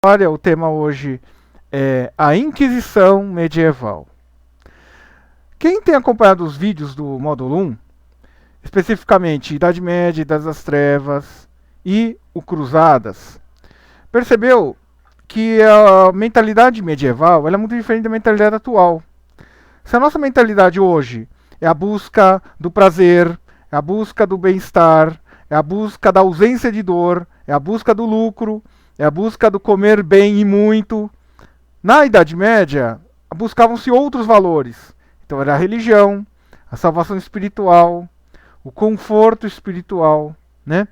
Olha, o tema hoje é a Inquisição Medieval. Quem tem acompanhado os vídeos do módulo 1, especificamente Idade Média, Idade das Trevas e o Cruzadas, percebeu que a mentalidade medieval ela é muito diferente da mentalidade atual. Se a nossa mentalidade hoje é a busca do prazer, é a busca do bem-estar, é a busca da ausência de dor, é a busca do lucro, é a busca do comer bem e muito. Na Idade Média, buscavam-se outros valores. Então era a religião, a salvação espiritual, o conforto espiritual, né?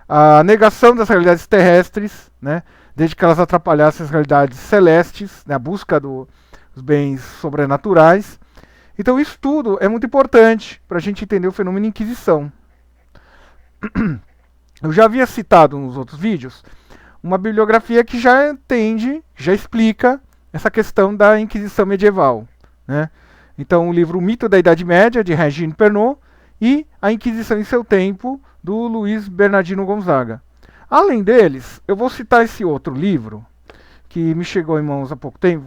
A negação das realidades terrestres, né? Desde que elas atrapalhassem as realidades celestes, né? A busca dos bens sobrenaturais. Então isso tudo é muito importante para a gente entender o fenômeno Inquisição. Eu já havia citado nos outros vídeos uma bibliografia que já entende, já explica essa questão da Inquisição medieval, né? Então o livro O Mito da Idade Média, de Regine Pernod, e A Inquisição em Seu Tempo, do Luiz Bernardino Gonzaga. Além deles, eu vou citar esse outro livro, que me chegou em mãos há pouco tempo,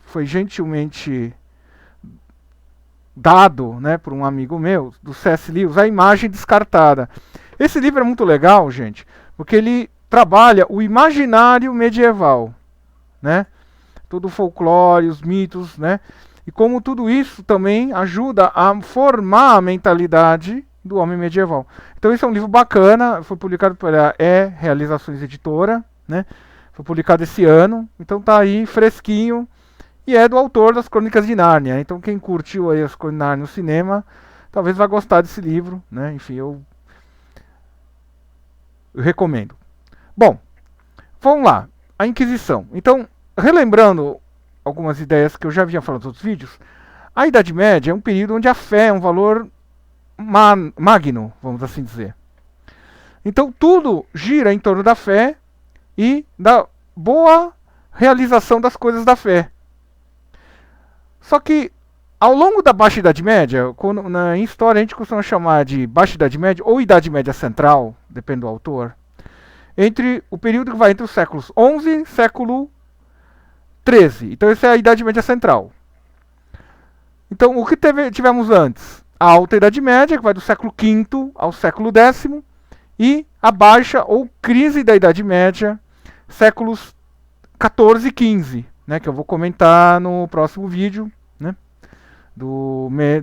foi gentilmente dado, né, por um amigo meu, do C.S. Lewis, A Imagem Descartada. Esse livro é muito legal, gente, porque ele trabalha o imaginário medieval, né? Todo o folclore, os mitos, né? E como tudo isso também ajuda a formar a mentalidade do homem medieval. Então esse é um livro bacana, foi publicado pela Realizações Editora, né? Foi publicado esse ano, então tá aí fresquinho e é do autor das Crônicas de Nárnia. Então quem curtiu aí as Crônicas de Nárnia no cinema, talvez vá gostar desse livro, né? Enfim, eu recomendo. Bom, vamos lá, a Inquisição. Então, relembrando algumas ideias que eu já havia falado nos outros vídeos, a Idade Média é um período onde a fé é um valor magno, vamos assim dizer. Então tudo gira em torno da fé e da boa realização das coisas da fé. Só que ao longo da Baixa Idade Média, em história a gente costuma chamar de Baixa Idade Média ou Idade Média Central, depende do autor, entre o período que vai entre os séculos 11 e século 13. Então essa é a Idade Média Central. Então o que tivemos antes? A Alta Idade Média, que vai do século V ao século X, e a Baixa ou Crise da Idade Média, séculos 14 e 15, né, que eu vou comentar no próximo vídeo, né,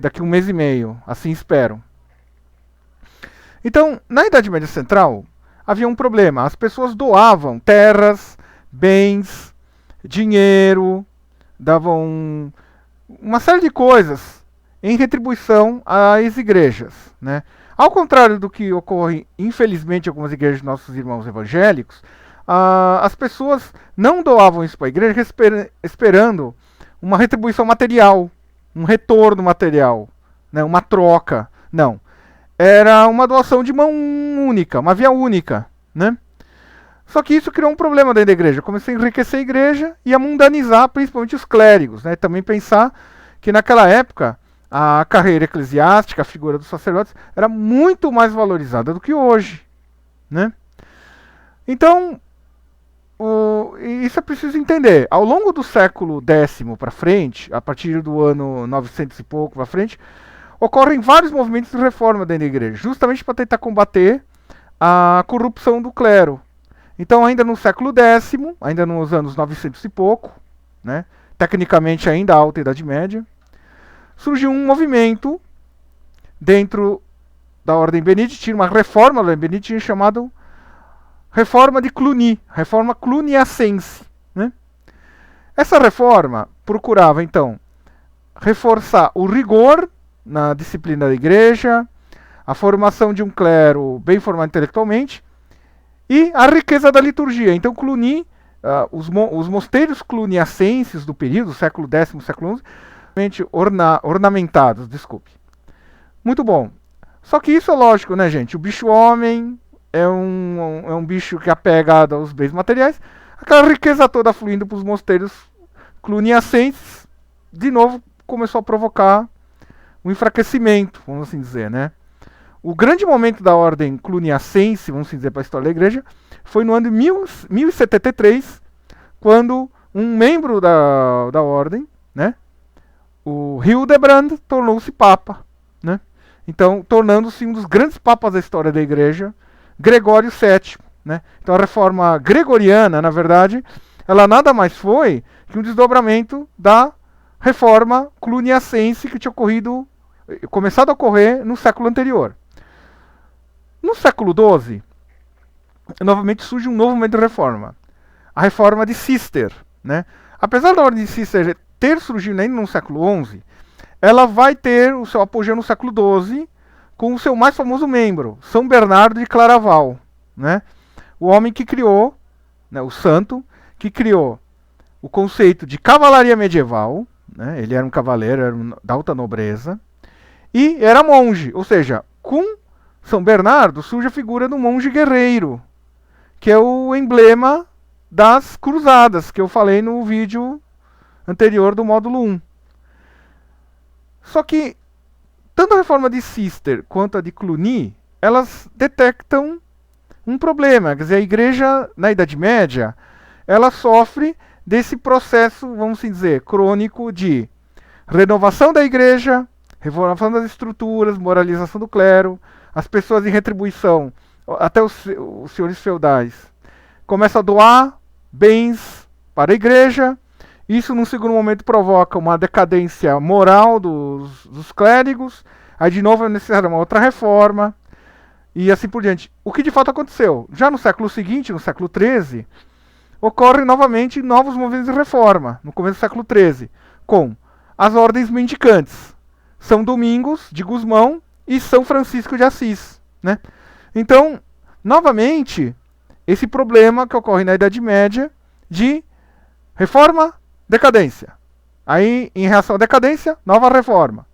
daqui a um mês e meio, assim espero. Então, na Idade Média Central, havia um problema. As pessoas doavam terras, bens, dinheiro, davam uma série de coisas em retribuição às igrejas, né? Ao contrário do que ocorre, infelizmente, em algumas igrejas de nossos irmãos evangélicos, as pessoas não doavam isso para a igreja esperando uma retribuição material, um retorno material, né? Uma troca. Não. Era uma doação de mão única, uma via única, né? Só que isso criou um problema dentro da igreja. Começou a enriquecer a igreja e a mundanizar principalmente os clérigos, né? Também pensar que naquela época a carreira eclesiástica, a figura dos sacerdotes, era muito mais valorizada do que hoje, né? Então, isso é preciso entender. Ao longo do século X para frente, a partir do ano 900 e pouco para frente, ocorrem vários movimentos de reforma dentro da igreja, justamente para tentar combater a corrupção do clero. Então, ainda no século X, ainda nos anos 900 e pouco, né, tecnicamente ainda a Alta Idade Média, surgiu um movimento dentro da Ordem Beneditina, uma reforma da Ordem Beneditina chamada Reforma de Cluny, Reforma Cluniacense, né? Essa reforma procurava, então, reforçar o rigor na disciplina da igreja, a formação de um clero bem formado intelectualmente e a riqueza da liturgia. Então, Cluny, os mosteiros cluniacenses do período, século X, século XI, ornamentados, desculpe. Muito bom. Só que isso é lógico, né, gente? O bicho-homem é um bicho que é apegado aos bens materiais. Aquela riqueza toda fluindo para os mosteiros cluniacenses, de novo, começou a provocar um enfraquecimento, vamos assim dizer, né? O grande momento da ordem cluniacense, vamos assim dizer, para a história da igreja, foi no ano de 1073, quando um membro da ordem, né, o Hildebrand, tornou-se papa, né? Então, tornando-se um dos grandes papas da história da igreja, Gregório VII, né? Então, a reforma gregoriana, na verdade, ela nada mais foi que um desdobramento da reforma cluniacense que tinha começado a ocorrer no século anterior. No século XII, novamente surge um novo momento de reforma, a reforma de Cister, né? Apesar da ordem de Cister ter surgido ainda no século XI, ela vai ter o seu apogeu no século XII com o seu mais famoso membro, São Bernardo de Claraval, né? O homem que criou, né, o santo, que criou o conceito de cavalaria medieval, né? Ele era um cavaleiro, era da alta nobreza, e era monge, ou seja, com São Bernardo surge a figura do monge guerreiro, que é o emblema das cruzadas, que eu falei no vídeo anterior do módulo 1. Só que tanto a reforma de Cister quanto a de Cluny, elas detectam um problema. Quer dizer, a igreja, na Idade Média, ela sofre desse processo, vamos dizer, crônico de renovação da igreja, reformação das estruturas, moralização do clero, as pessoas em retribuição, até os senhores feudais, começam a doar bens para a igreja. Isso, num segundo momento, provoca uma decadência moral dos clérigos. Aí, de novo, é necessária uma outra reforma. E assim por diante. O que de fato aconteceu? Já no século seguinte, no século XIII, ocorrem novamente novos movimentos de reforma, no começo do século XIII, com as ordens mendicantes, São Domingos de Gusmão e São Francisco de Assis, né? Então, novamente, esse problema que ocorre na Idade Média de reforma, decadência. Aí, em reação à decadência, nova reforma.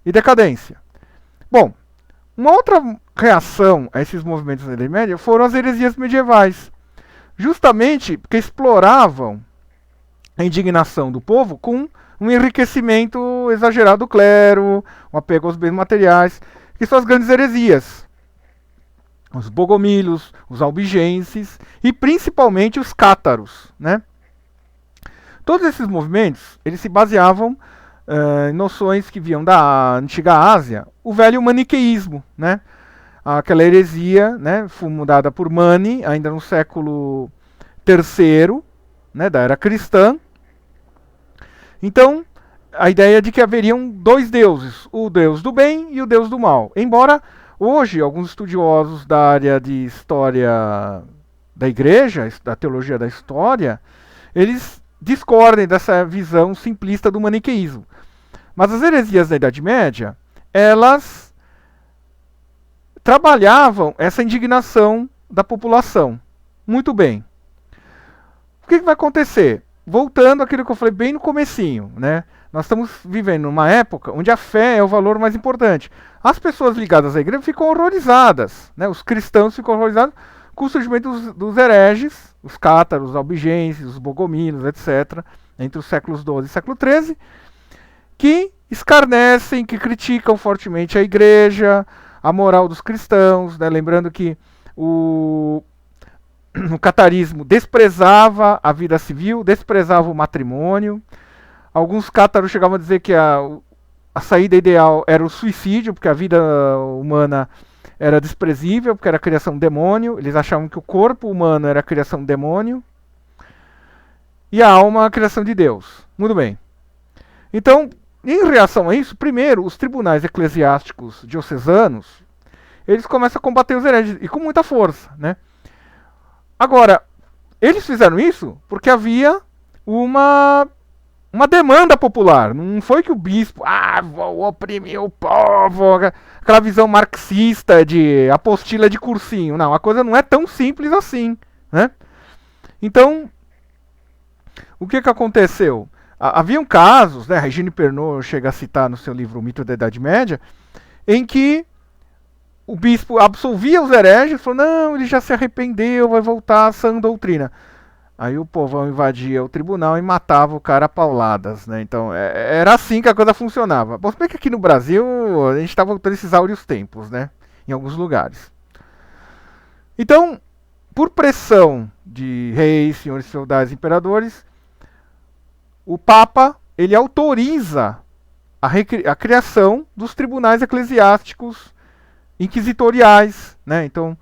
E decadência. Bom, uma outra reação a esses movimentos da Idade Média foram as heresias medievais. Justamente porque exploravam a indignação do povo com um enriquecimento exagerado do clero, um apego aos bens materiais, que são as grandes heresias. Os bogomílios, os albigenses e principalmente os cátaros, né? Todos esses movimentos, eles se baseavam em noções que vinham da antiga Ásia, o velho maniqueísmo, né? Aquela heresia, né, fundada por Mani, ainda no século III, né, da era cristã. Então, a ideia de que haveriam dois deuses, o deus do bem e o deus do mal. Embora hoje alguns estudiosos da área de história da igreja, da teologia da história, eles discordem dessa visão simplista do maniqueísmo. Mas as heresias da Idade Média, elas trabalhavam essa indignação da população. Muito bem. O que vai acontecer? Voltando àquilo que eu falei bem no comecinho, né? Nós estamos vivendo numa época onde a fé é o valor mais importante. As pessoas ligadas à igreja ficam horrorizadas, né? Os cristãos ficam horrorizados com o surgimento dos hereges, os cátaros, os albigenses, os bogomílios, etc., entre os séculos XII e século XIII, que escarnecem, que criticam fortemente a igreja, a moral dos cristãos, né? Lembrando que o catarismo desprezava a vida civil, desprezava o matrimônio. Alguns cátaros chegavam a dizer que a saída ideal era o suicídio, porque a vida humana era desprezível, porque era a criação do demônio. Eles achavam que o corpo humano era a criação do demônio e a alma a criação de Deus. Muito bem. Então, em reação a isso, primeiro, os tribunais eclesiásticos diocesanos, eles começam a combater os hereges, e com muita força, né? Agora, eles fizeram isso porque havia uma demanda popular. Não foi que o bispo, vou oprimir o povo, aquela visão marxista de apostila de cursinho. Não, a coisa não é tão simples assim, né? Então, o que aconteceu? Haviam casos, né, Regine Pernod chega a citar no seu livro O Mito da Idade Média, em que o bispo absolvia os hereges, falou, não, ele já se arrependeu, vai voltar à sã doutrina. Aí o povão invadia o tribunal e matava o cara a pauladas, né? Então era assim que a coisa funcionava. Bom, se bem que aqui no Brasil a gente está voltando a esses áureos tempos, né? Em alguns lugares. Então, por pressão de reis, senhores feudais, imperadores, o Papa ele autoriza a criação dos tribunais eclesiásticos inquisitoriais, né? Então,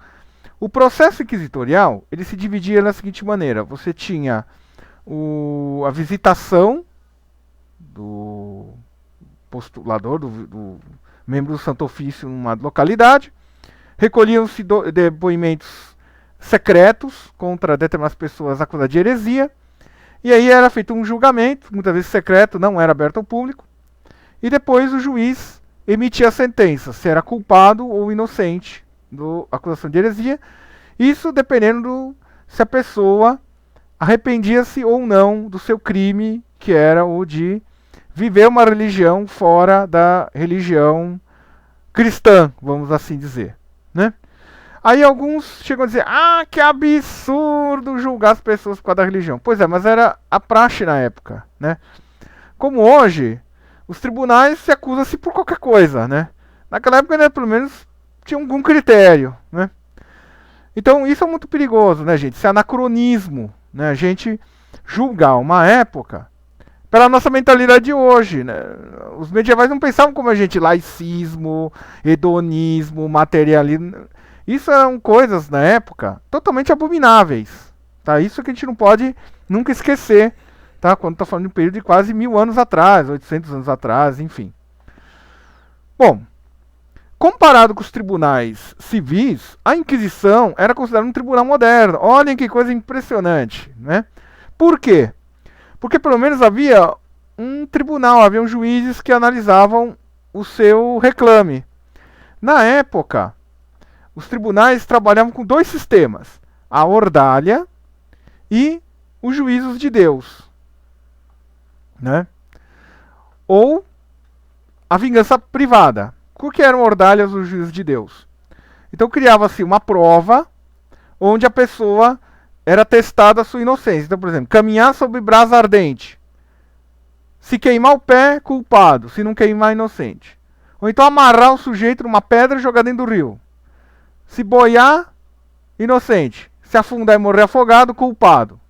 o processo inquisitorial ele se dividia da seguinte maneira: você tinha a visitação do postulador, do membro do Santo Ofício numa localidade, recolhiam-se depoimentos secretos contra determinadas pessoas acusadas de heresia, e aí era feito um julgamento, muitas vezes secreto, não era aberto ao público, e depois o juiz emitia a sentença, se era culpado ou inocente da acusação de heresia, isso dependendo se a pessoa arrependia-se ou não do seu crime, que era o de viver uma religião fora da religião cristã, vamos assim dizer, né? Aí alguns chegam a dizer, que absurdo julgar as pessoas por causa da religião. Pois é, mas era a praxe na época, né? Como hoje, os tribunais se acusam-se por qualquer coisa, né? Naquela época, né, pelo menos, tinha algum critério, né? Então isso é muito perigoso, né, gente? Isso é anacronismo, né? A gente julgar uma época pela nossa mentalidade de hoje, né? Os medievais não pensavam como a gente, laicismo, hedonismo, materialismo. Isso eram coisas, na época, totalmente abomináveis. Tá? Isso que a gente não pode nunca esquecer, tá? Quando está falando de um período de quase 1000 anos atrás, 800 anos atrás, enfim. Bom, comparado com os tribunais civis, a Inquisição era considerada um tribunal moderno. Olhem que coisa impressionante, né? Por quê? Porque pelo menos havia um tribunal, haviam juízes que analisavam o seu reclame. Na época, os tribunais trabalhavam com dois sistemas: a ordalha e os juízos de Deus, né? Ou a vingança privada. O que eram ordalhas os juízos de Deus? Então criava-se uma prova onde a pessoa era testada a sua inocência. Então, por exemplo, caminhar sobre brasa ardente. Se queimar o pé, culpado. Se não queimar, inocente. Ou então amarrar o sujeito numa pedra e jogar dentro do rio. Se boiar, inocente. Se afundar e morrer afogado, culpado.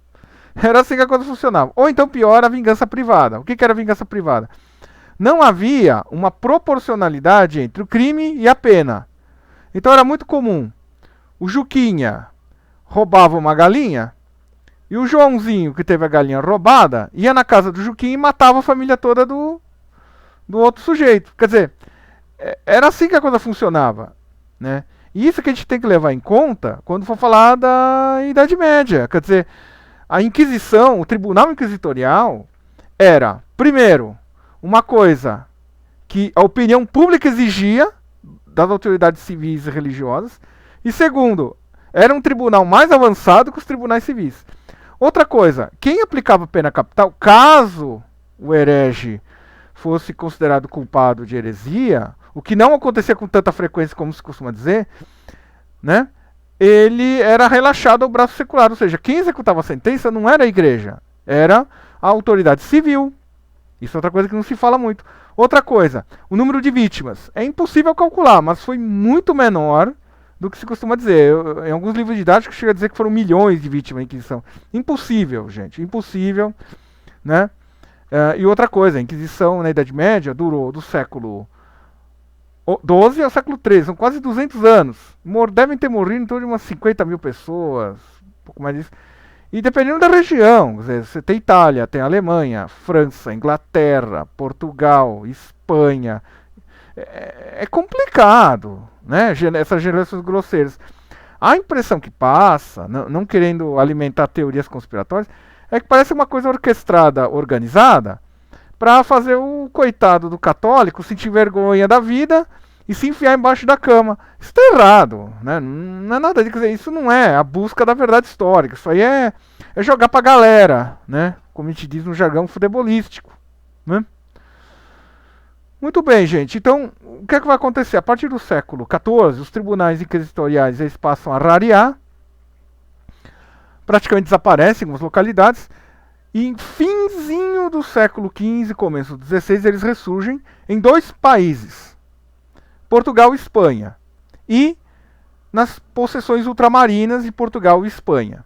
Era assim que a coisa funcionava. Ou então, pior, a vingança privada. O que era a vingança privada? Não havia uma proporcionalidade entre o crime e a pena. Então era muito comum. O Juquinha roubava uma galinha, e o Joãozinho, que teve a galinha roubada, ia na casa do Juquinha e matava a família toda do outro sujeito. Quer dizer, era assim que a coisa funcionava, né? E isso que a gente tem que levar em conta quando for falar da Idade Média. Quer dizer, a Inquisição, o Tribunal Inquisitorial, era, primeiro, uma coisa que a opinião pública exigia das autoridades civis e religiosas, e segundo, era um tribunal mais avançado que os tribunais civis. Outra coisa, quem aplicava pena capital, caso o herege fosse considerado culpado de heresia, o que não acontecia com tanta frequência como se costuma dizer, né? Ele era relaxado ao braço secular, ou seja, quem executava a sentença não era a igreja, era a autoridade civil. Isso é outra coisa que não se fala muito. Outra coisa, o número de vítimas. É impossível calcular, mas foi muito menor do que se costuma dizer. Em alguns livros didáticos chega a dizer que foram milhões de vítimas da Inquisição. Impossível, gente, impossível, né? E outra coisa, a Inquisição na Idade Média durou do século XII ao século XIII, são quase 200 anos. Devem ter morrido em torno de umas 50 mil pessoas, um pouco mais disso. E dependendo da região, você tem Itália, tem Alemanha, França, Inglaterra, Portugal, Espanha. É complicado, né? Essas gerações grosseiras. A impressão que passa, não querendo alimentar teorias conspiratórias, é que parece uma coisa orquestrada, organizada, para fazer o coitado do católico sentir vergonha da vida e se enfiar embaixo da cama. Isso está errado, né? Não é nada de dizer, isso não é a busca da verdade histórica. Isso aí é jogar pra galera, né? Como a gente diz no jargão futebolístico, né? Muito bem, gente. Então, o que é que vai acontecer? A partir do século XIV, os tribunais inquisitoriais eles passam a rarear, praticamente desaparecem em algumas localidades, e em finzinho do século XV, começo do XVI, eles ressurgem em dois países, Portugal e Espanha. E nas possessões ultramarinas de Portugal e Espanha.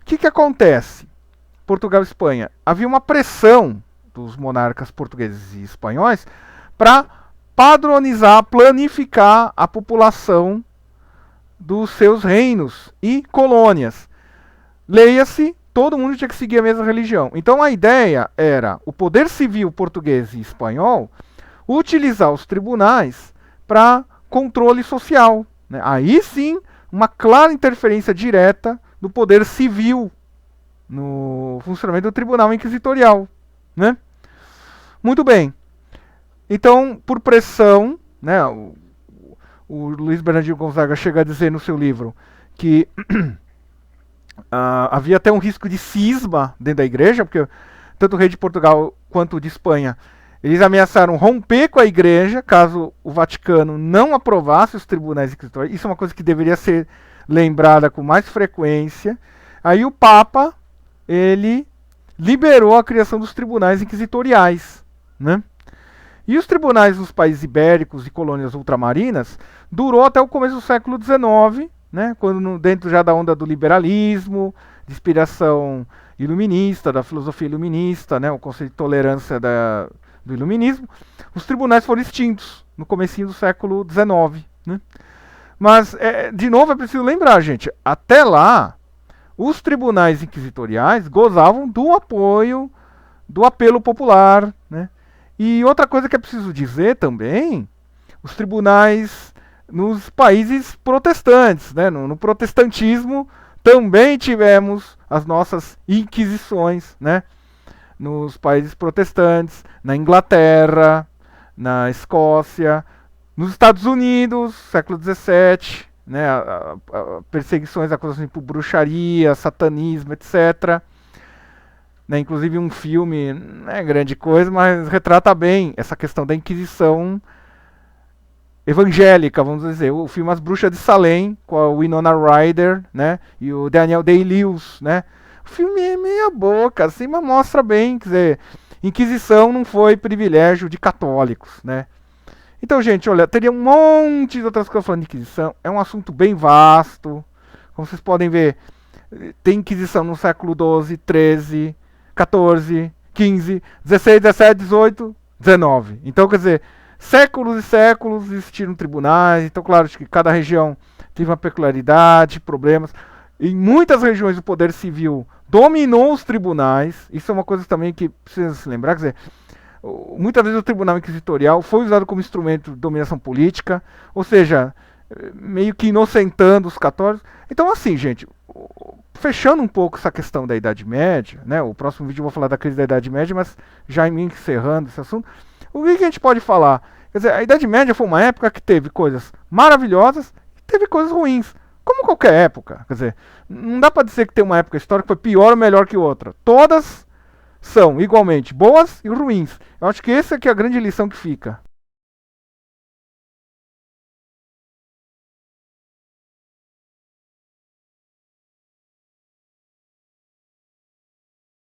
O que acontece? Portugal e Espanha. Havia uma pressão dos monarcas portugueses e espanhóis para padronizar, planificar a população dos seus reinos e colônias. Leia-se, todo mundo tinha que seguir a mesma religião. Então a ideia era o poder civil português e espanhol utilizar os tribunais para controle social, né? Aí sim, uma clara interferência direta do poder civil no funcionamento do tribunal inquisitorial, né? Muito bem. Então, por pressão, né, o Luiz Bernardino Gonzaga chega a dizer no seu livro que havia até um risco de cisma dentro da igreja, porque tanto o rei de Portugal quanto o de Espanha, eles ameaçaram romper com a igreja caso o Vaticano não aprovasse os tribunais inquisitoriais. Isso é uma coisa que deveria ser lembrada com mais frequência. Aí o Papa, ele liberou a criação dos tribunais inquisitoriais, né? E os tribunais nos países ibéricos e colônias ultramarinas durou até o começo do século XIX, né, quando dentro já da onda do liberalismo, de inspiração iluminista, da filosofia iluminista, né, o conceito de tolerância do iluminismo, os tribunais foram extintos no comecinho do século XIX. Né? Mas, de novo, é preciso lembrar, gente, até lá, os tribunais inquisitoriais gozavam do apoio, do apelo popular, né? E outra coisa que é preciso dizer também, os tribunais nos países protestantes, né? No protestantismo também tivemos as nossas inquisições, né? Nos países protestantes, na Inglaterra, na Escócia, nos Estados Unidos, século XVII, né? Perseguições, acusações por bruxaria, satanismo, etc. Né, inclusive um filme, não é grande coisa, mas retrata bem essa questão da Inquisição evangélica, vamos dizer. O filme As Bruxas de Salem, com a Winona Ryder, né, e o Daniel Day-Lewis, né. O filme é meia boca, assim, mas mostra bem, quer dizer, Inquisição não foi privilégio de católicos, né. Então, gente, olha, teria um monte de outras coisas falando de Inquisição. É um assunto bem vasto. Como vocês podem ver, tem Inquisição no século XII, XIII, 14, 15, 16, 17, 18, 19. Então, quer dizer, séculos e séculos existiram tribunais. Então, claro que cada região teve uma peculiaridade, problemas. Em muitas regiões o poder civil dominou os tribunais. Isso é uma coisa também que precisa se lembrar. Quer dizer, muitas vezes o tribunal inquisitorial foi usado como instrumento de dominação política, ou seja, meio que inocentando os católicos. Então, assim, gente, fechando um pouco essa questão da Idade Média, né? O próximo vídeo eu vou falar da crise da Idade Média, mas já encerrando esse assunto, o que a gente pode falar? Quer dizer, a Idade Média foi uma época que teve coisas maravilhosas e teve coisas ruins, como qualquer época. Quer dizer, não dá para dizer que tem uma época histórica que foi pior ou melhor que outra. Todas são igualmente boas e ruins. Eu acho que essa é a grande lição que fica.